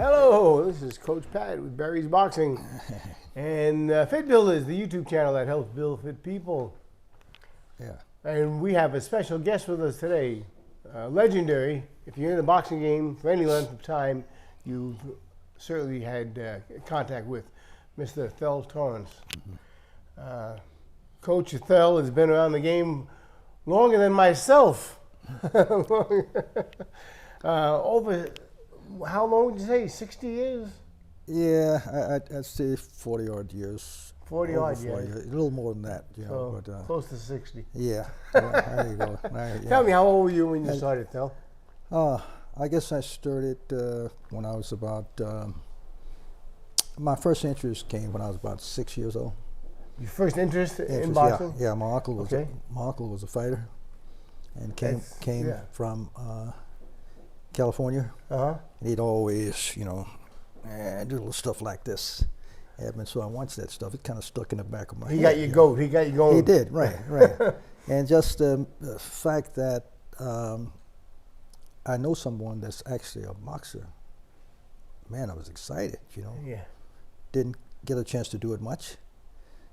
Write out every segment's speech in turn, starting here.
Hello, this is Coach Pat with Barry's Boxing. And Fit Builder is the YouTube channel that helps build fit people. Yeah. And we have a special guest with us today. Legendary. If you're in the boxing game for any length of time, you've certainly had contact with Mr. Thell Torrance. Coach Thell has been around the game longer than myself. Over, how long would you say, 60 years? Yeah, I'd say 40 odd years. 40 odd years. A little more than that, you know. So But, close to 60. yeah, there you go. Tell me, how old were you when you started, Thell? I guess I started when I was about, my first interest came when I was about 6 years old. Your first interest in boxing? Yeah, my uncle was a fighter, and came from California. Uh-huh. And he'd always, you know, do little stuff like this. And so I watched that stuff. It kind of stuck in the back of my head. He got you goat. He got you going. He did, right. And just the fact that I know someone that's actually a boxer, man, I was excited, you know. Yeah. Didn't get a chance to do it much.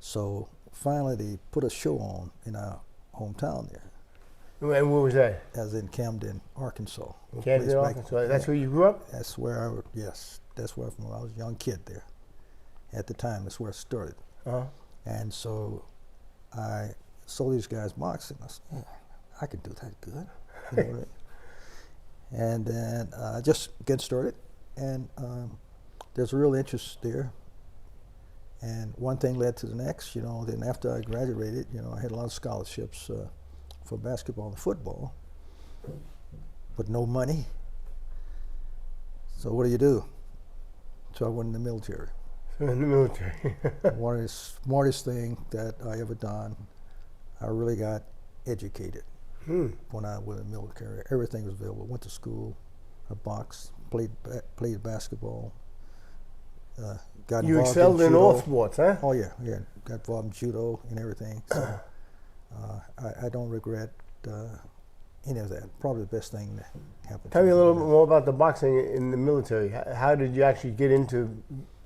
So finally they put a show on in our hometown there. And where was that? As in Camden, Arkansas. Camden, Arkansas. That's where you grew up? That's where that's where from when I was a young kid there. At the time, that's where I started. Uh-huh. And so I saw these guys boxing. I said, yeah, I could do that good. You know, right? And then just get started. And there's a real interest there. And one thing led to the next, you know. Then after I graduated, you know, I had a lot of scholarships for basketball and football, but no money. So what do? So I went in the military. In the military. One of the smartest thing that I ever done, I really got educated when I was in the military. Everything was available. Went to school, I boxed, played basketball. Got You involved excelled in all sports, huh? Oh yeah. Got involved in judo and everything. So I don't regret any of that. Probably the best thing that happened. Tell me a little bit more about the boxing in the military. How did you actually get into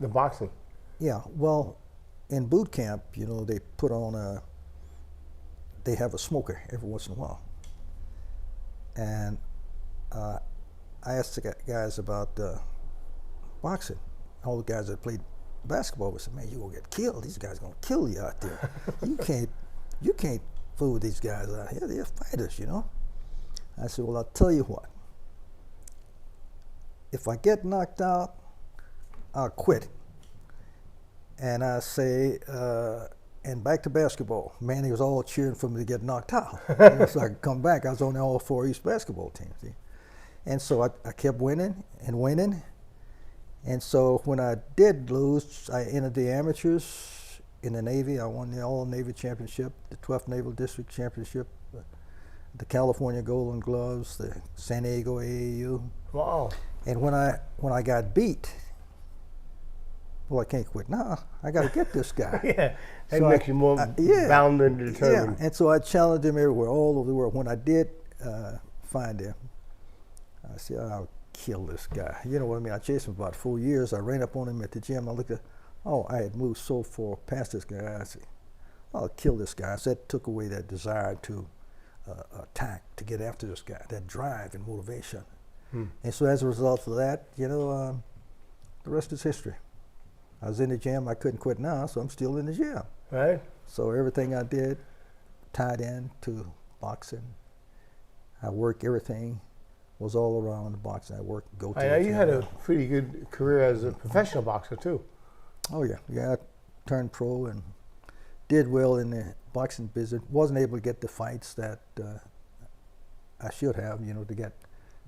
the boxing? Yeah, well, in boot camp, you know, they put on they have a smoker every once in a while. And I asked the guys about boxing. All the guys that played basketball would say, man, you're gonna get killed. These guys are gonna kill you out there. You can't fool with these guys out here. They're fighters, you know. I said, well, I'll tell you what. If I get knocked out, I'll quit. And I say, and back to basketball. Man, he was all cheering for me to get knocked out. So I could come back. I was on all 4 East basketball teams. See? And so I kept winning and winning. And so when I did lose, I entered the amateurs in the Navy. I won the All-Navy Championship, the 12th Naval District Championship, the California Golden Gloves, the San Diego AAU. Wow. And when I got beat, well, I can't quit. No, I got to get this guy. Yeah, that so makes you more bound and determined. Yeah, and so I challenged him everywhere, all over the world. When I did find him, I said, I'll kill this guy. You know what I mean? I chased him about 4 years. I ran up on him at the gym. I looked at, I had moved so far past this guy. I said, I'll kill this guy. So that took away that desire to attack, to get after this guy, that drive and motivation. And so as a result of that, you know, the rest is history. I was in the gym. I couldn't quit now, so I'm still in the gym. Right. So everything I did tied in to boxing. I work everything. Was all around the boxing. I worked, go to I know you had a pretty good career as a professional boxer too. Oh yeah. I turned pro and did well in the boxing business. Wasn't able to get the fights that I should have, you know, to get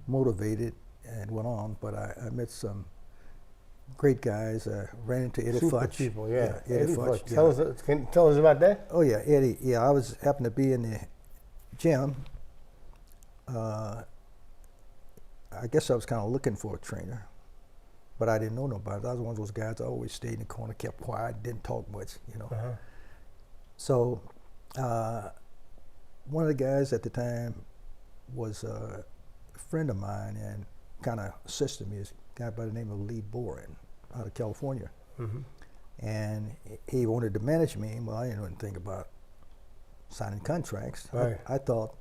motivated and went on. But I met some great guys. I ran into Eddie Futch. People, yeah. Eddie Futch. Yeah. Can you tell us about that? Oh yeah, Eddie. Yeah, I happened to be in the gym. I guess I was kind of looking for a trainer, but I didn't know nobody. I was one of those guys that always stayed in the corner, kept quiet, didn't talk much, you know. So one of the guys at the time was a friend of mine and kind of assisted me, guy by the name of Lee Boren out of California. Mhm. And he wanted to manage me. Well, I didn't know anything about signing contracts. Right. I thought,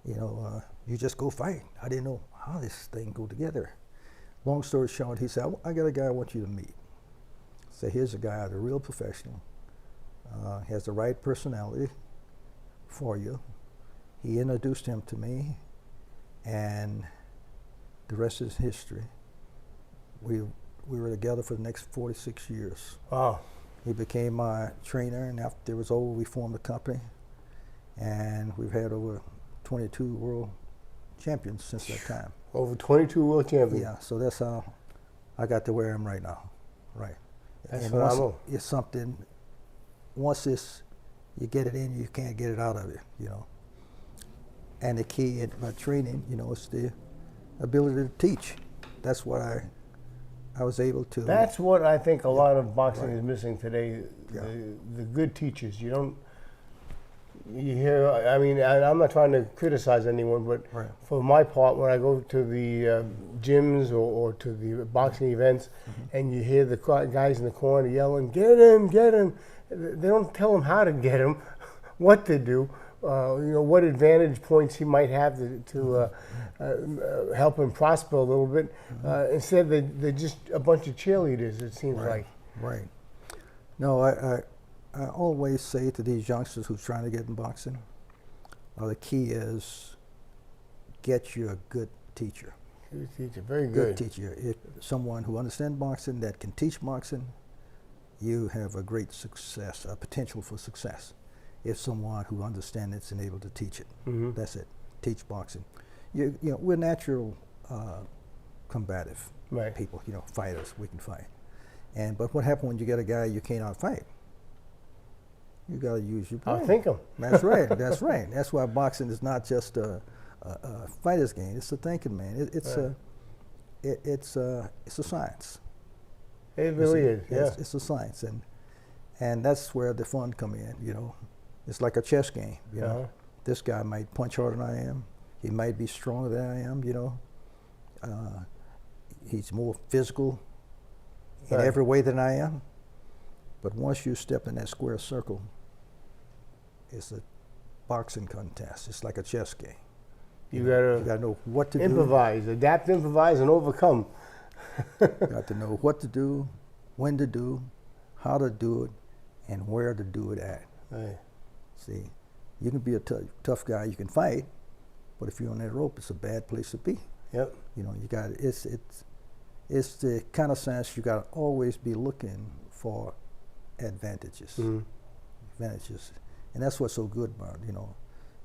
you just go fight. I didn't know how this thing go together. Long story short, he said, I got a guy I want you to meet. So here's a guy, a real professional. Has the right personality for you. He introduced him to me, and the rest is history. We were together for the next 46 years. Wow. He became my trainer, and after it was over, we formed a company, and we've had over 22 world champions since that time. Over 22 world champions. Yeah, so that's how I got to where I am right now. Right. That's and phenomenal. It's something, once you get it in, you can't get it out of you, And the key in my training, is the ability to teach. That's what I was able to. That's what I think a lot of boxing Right. is missing today. Yeah. The good teachers. You hear, I mean, I'm not trying to criticize anyone, but Right. for my part, when I go to the gyms or to the boxing events, and you hear the guys in the corner yelling, "Get him, get him!" They don't tell them how to get him, what to do, what advantage points he might have to help him prosper a little bit. Instead, they're just a bunch of cheerleaders, it seems like. Right. No, I always say to these youngsters who's trying to get in boxing, the key is get you a good teacher. Good teacher, very Good good. teacher. If someone who understands boxing, that can teach boxing, you have a great success, a potential for success. If someone who understands it and able to teach it, Mhm. that's it. Teach boxing. We're natural combative Right. people. Fighters. We can fight. But what happens when you get a guy you can't outfight? You got to use your brain. I'll think him. That's right. That's right. That's why boxing is not just a fighter's game. It's a thinking man. It's a science. It really is, yeah. It's a science, and that's where the fun come in. It's like a chess game. Uh-huh. This guy might punch harder than I am. He might be stronger than I am. He's more physical in Right. every way than I am. But once you step in that square circle, it's a boxing contest. It's like a chess game. You You gotta got to know what to improvise, adapt, improvise, and overcome. do. You got to know what to do, when to do, how to do it, and where to do it at. Right. See, you can be a tough guy. You can fight, but if you're on that rope, it's a bad place to be. Yep. You got it's the kind of science you got to always be looking for advantages. Mhm. Advantages, and that's what's so good about it.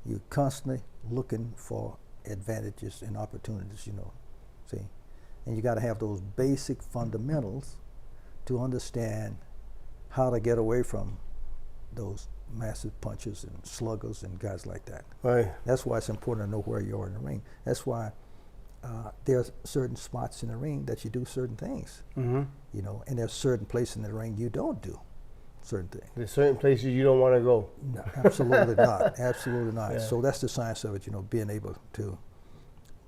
You're constantly looking for advantages and opportunities. See, and you got to have those basic fundamentals to understand how to get away from those massive punches and sluggers and guys like that. Right. That's why it's important to know where you are in the ring. That's why there are certain spots in the ring that you do certain things, Mm-hmm. and there's certain places in the ring you don't do certain things. There's certain places you don't want to go. No, absolutely not. Absolutely not. Yeah. So that's the science of it, being able to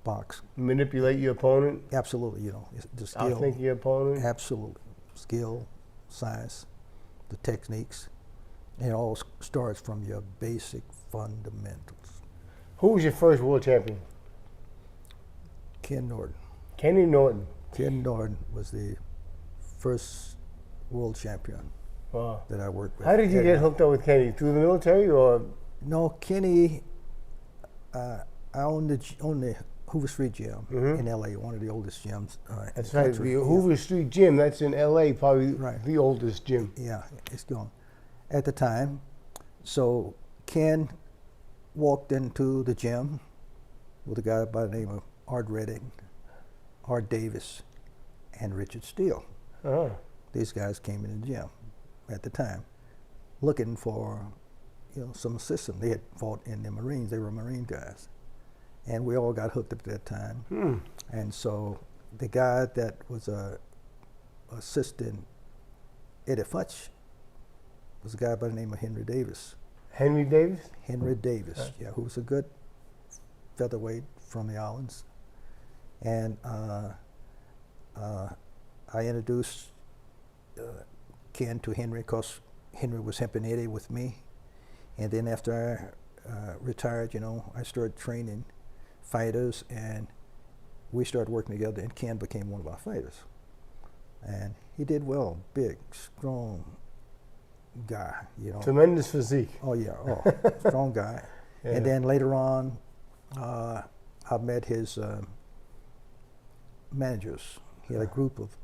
box. Manipulate your opponent. Absolutely, it's the skill. Outthink your opponent. Absolutely. Skill, science, the techniques. It all starts from your basic fundamentals. Who was your first world champion? Ken Norton. Kenny Norton. Ken Norton was the first world champion Wow. that I worked with. How did you get hooked up with Kenny? Through the military or? No, Kenny, I owned the Hoover Street Gym Mhm. in L.A., one of the oldest gyms. That's in the right. country. The Hoover Street Gym. That's in L.A. Probably Right. the oldest gym. Yeah, it's gone. At the time, so Ken walked into the gym with a guy by the name of Art Redding, Art Davis, and Richard Steele. Uh-huh. These guys came in the gym at the time looking for some assistance. They had fought in the Marines. They were Marine guys. And we all got hooked up at that time. Hmm. And so the guy that was assistant Eddie Futch was a guy by the name of Henry Davis. Henry Davis. Henry Davis, yeah, who was a good featherweight from the islands. And I introduced Ken to Henry because Henry was helping Eddie with me. And then after I retired, I started training fighters, and we started working together, and Ken became one of our fighters. And he did well, big, strong guy, Tremendous physique. Oh, yeah, strong guy. Yeah. And then later on, I met his managers. He had a group of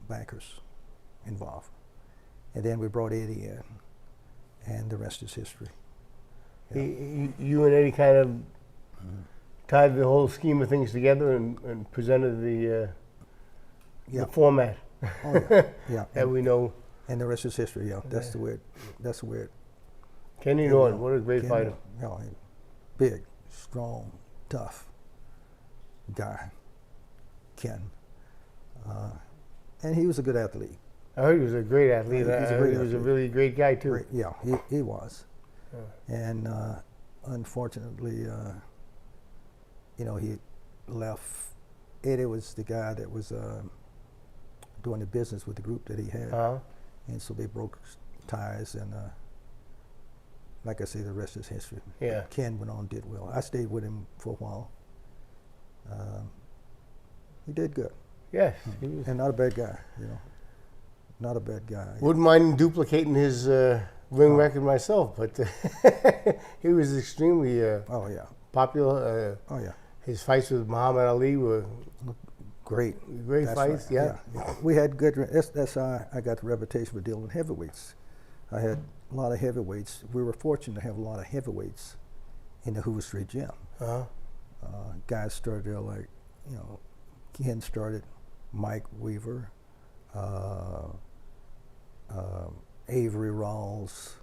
bankers involved. And then we brought Eddie in, and the rest is history. Yeah. You and Eddie kind of tied the whole scheme of things together and presented the format that we know. And the rest is history. Yeah, that's the way. That's the way. Kenny Norton, what a great fighter. Big, strong, tough guy, Ken. And he was a good athlete. I heard he was a great athlete. He was a really great guy too. He was. And unfortunately, he left. Eddie was the guy that was doing the business with the group that he had. And so they broke ties, and like I say, the rest is history. Yeah. Ken went on, did well. I stayed with him for a while. He did good. Yes. He was. And not a bad guy, Not a bad guy. Wouldn't mind duplicating his ring record myself, but he was extremely popular. His fights with Muhammad Ali were great that's fights. Right. Yeah. We had good. That's how I got the reputation for dealing with heavyweights. I had a lot of heavyweights. We were fortunate to have a lot of heavyweights in the Hoover Street Gym. Guys started there like, Ken started, Mike Weaver, Avery Rawls,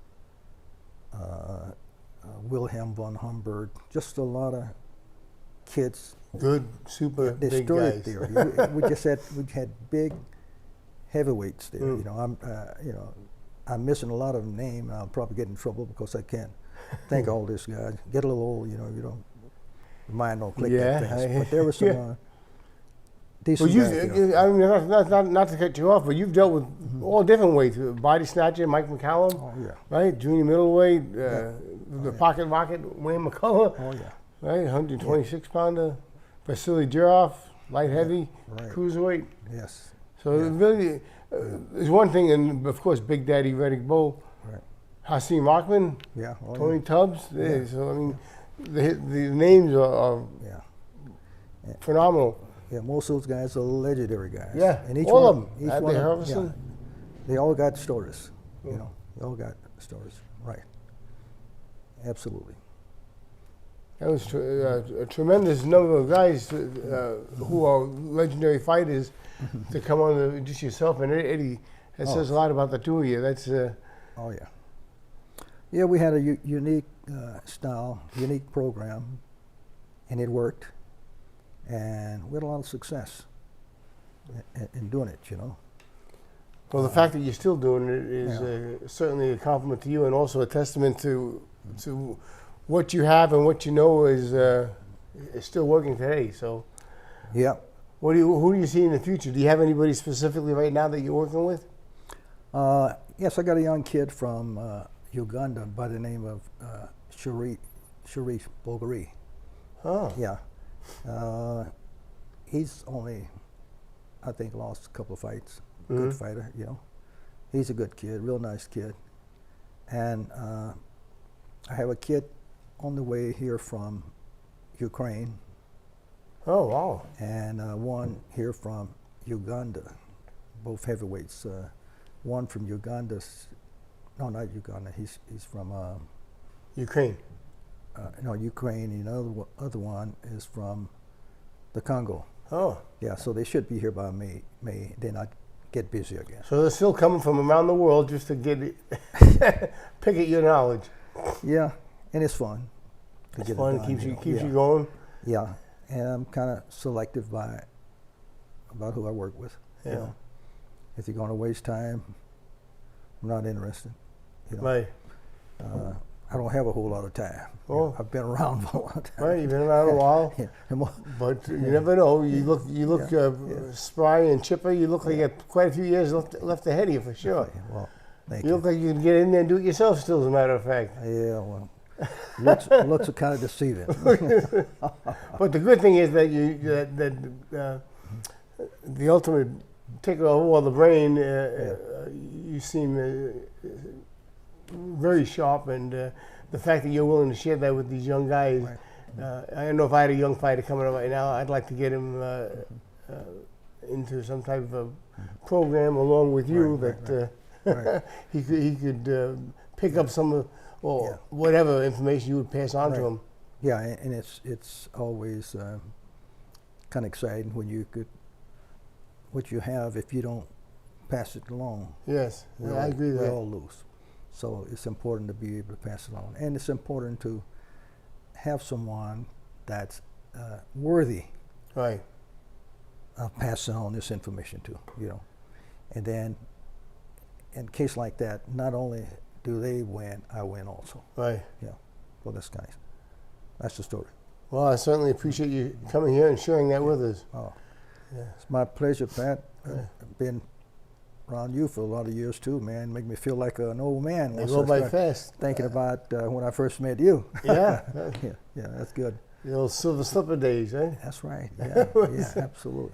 Wilhelm von Humberg, just a lot of kids. Good, super They big started guys. there. we had big heavyweights there. I'm missing a lot of them names. I'll probably get in trouble because I can't think of all these guys. Get a little old, you don't. Your mind don't click that fast. But there were some decent guys. I mean, not to cut you off, but you've dealt with all different weights. Body snatcher, Mike McCallum, right? Junior middleweight, the pocket rocket, Wayne McCullough, right? 126 pounder, Vasily Durov, light heavy, cruiserweight. Yes. So really, there's one thing, and of course, Big Daddy Reddick Bowe, Hasim Rockman, Tony Tubbs. So I mean, the names are phenomenal. Yeah, most of those guys are legendary guys. Yeah, and each all one, of them. Each Abby one Harvison. They all got stories. They all got stories. Right. Absolutely. That was a tremendous number of guys who are legendary fighters to come on just yourself and Eddie. That says a lot about the two of you. That's. Yeah, we had a unique style, unique program, and it worked. And we had a lot of success in doing it, Well, the fact that you're still doing it is certainly a compliment to you, and also a testament to what you have and what you know is still working today. So, who do you see in the future? Do you have anybody specifically right now that you're working with? Yes, I got a young kid from Uganda by the name of Sharif Bulgari. Oh. Yeah. He's only, I think, lost a couple of fights. Good fighter, He's a good kid, real nice kid. And I have a kid on the way here from Ukraine. Oh, wow. And one here from Uganda, both heavyweights. One from Uganda, no, not Uganda, he's from Ukraine. Ukraine, and the other one is from the Congo. Oh. Yeah, so they should be here by May. Then I get busy again. So they're still coming from around the world just to get pick at your knowledge. Yeah, and it's fun. It's fun. It keeps you going. Yeah, and I'm kind of selective about who I work with. Yeah. If you're going to waste time, I'm not interested. Right. I don't have a whole lot of time. Oh. I've been around for a long time. Right, you've been around a while, Yeah, and more- but you never know. You look spry and chipper. You look like you got quite a few years left ahead of you for sure. well, thank You you. look like you can get in there and do it yourself still, as a matter of fact. Yeah, well, looks are kind of deceiving. But the good thing is that the ultimate taker of all the brain, you seem very sharp, and the fact that you're willing to share that with these young guys. Right. I don't know if I had a young fighter coming up right now, I'd like to get him into some type of program along with you Right. that he could pick up some of or whatever information you would pass on to Right. him. Yeah, and it's always kind of exciting when you could what you have if you don't pass it along. Yes, We I agree with we that. all lose. So it's important to be able to pass it on, and it's important to have someone that's worthy Right. of passing on this information to. And then in a case like that, not only do they win, I win also. Right. Well, that's the story. Well, I certainly appreciate you coming here and sharing that with us. Oh, Yeah. it's my pleasure, Pat. I've been around you for a lot of years too, man. Make me feel like an old man. They once go I by start fast. thinking about when I first met you. Yeah. Yeah, that's good. The old silver slipper days, right? That's right. Yeah, absolutely.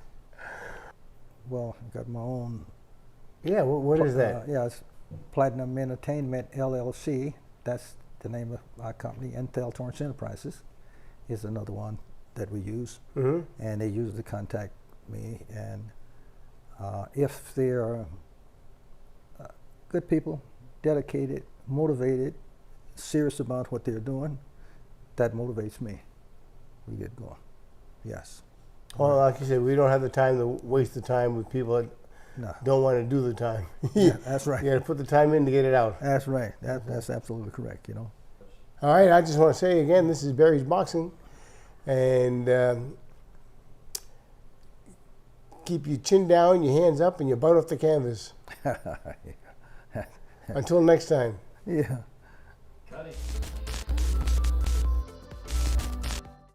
Well, I got my own. Yeah. What is that? Yeah, it's Platinum Entertainment LLC. That's the name of our company. And Thell Enterprises is another one that we use, Mm-hmm. and they usually contact me. And if they're good people, dedicated, motivated, serious about what they're doing, that motivates me. We get going. Yes. Well, like you said, we don't have the time to waste the time with people that No. don't want to do the time. Yeah, that's right. You got to put the time in to get it out. That's right. That's absolutely correct. All right. I just want to say again, this is Barry's Boxing, and keep your chin down, your hands up, and your butt off the canvas. Until next time. Yeah. Cutting.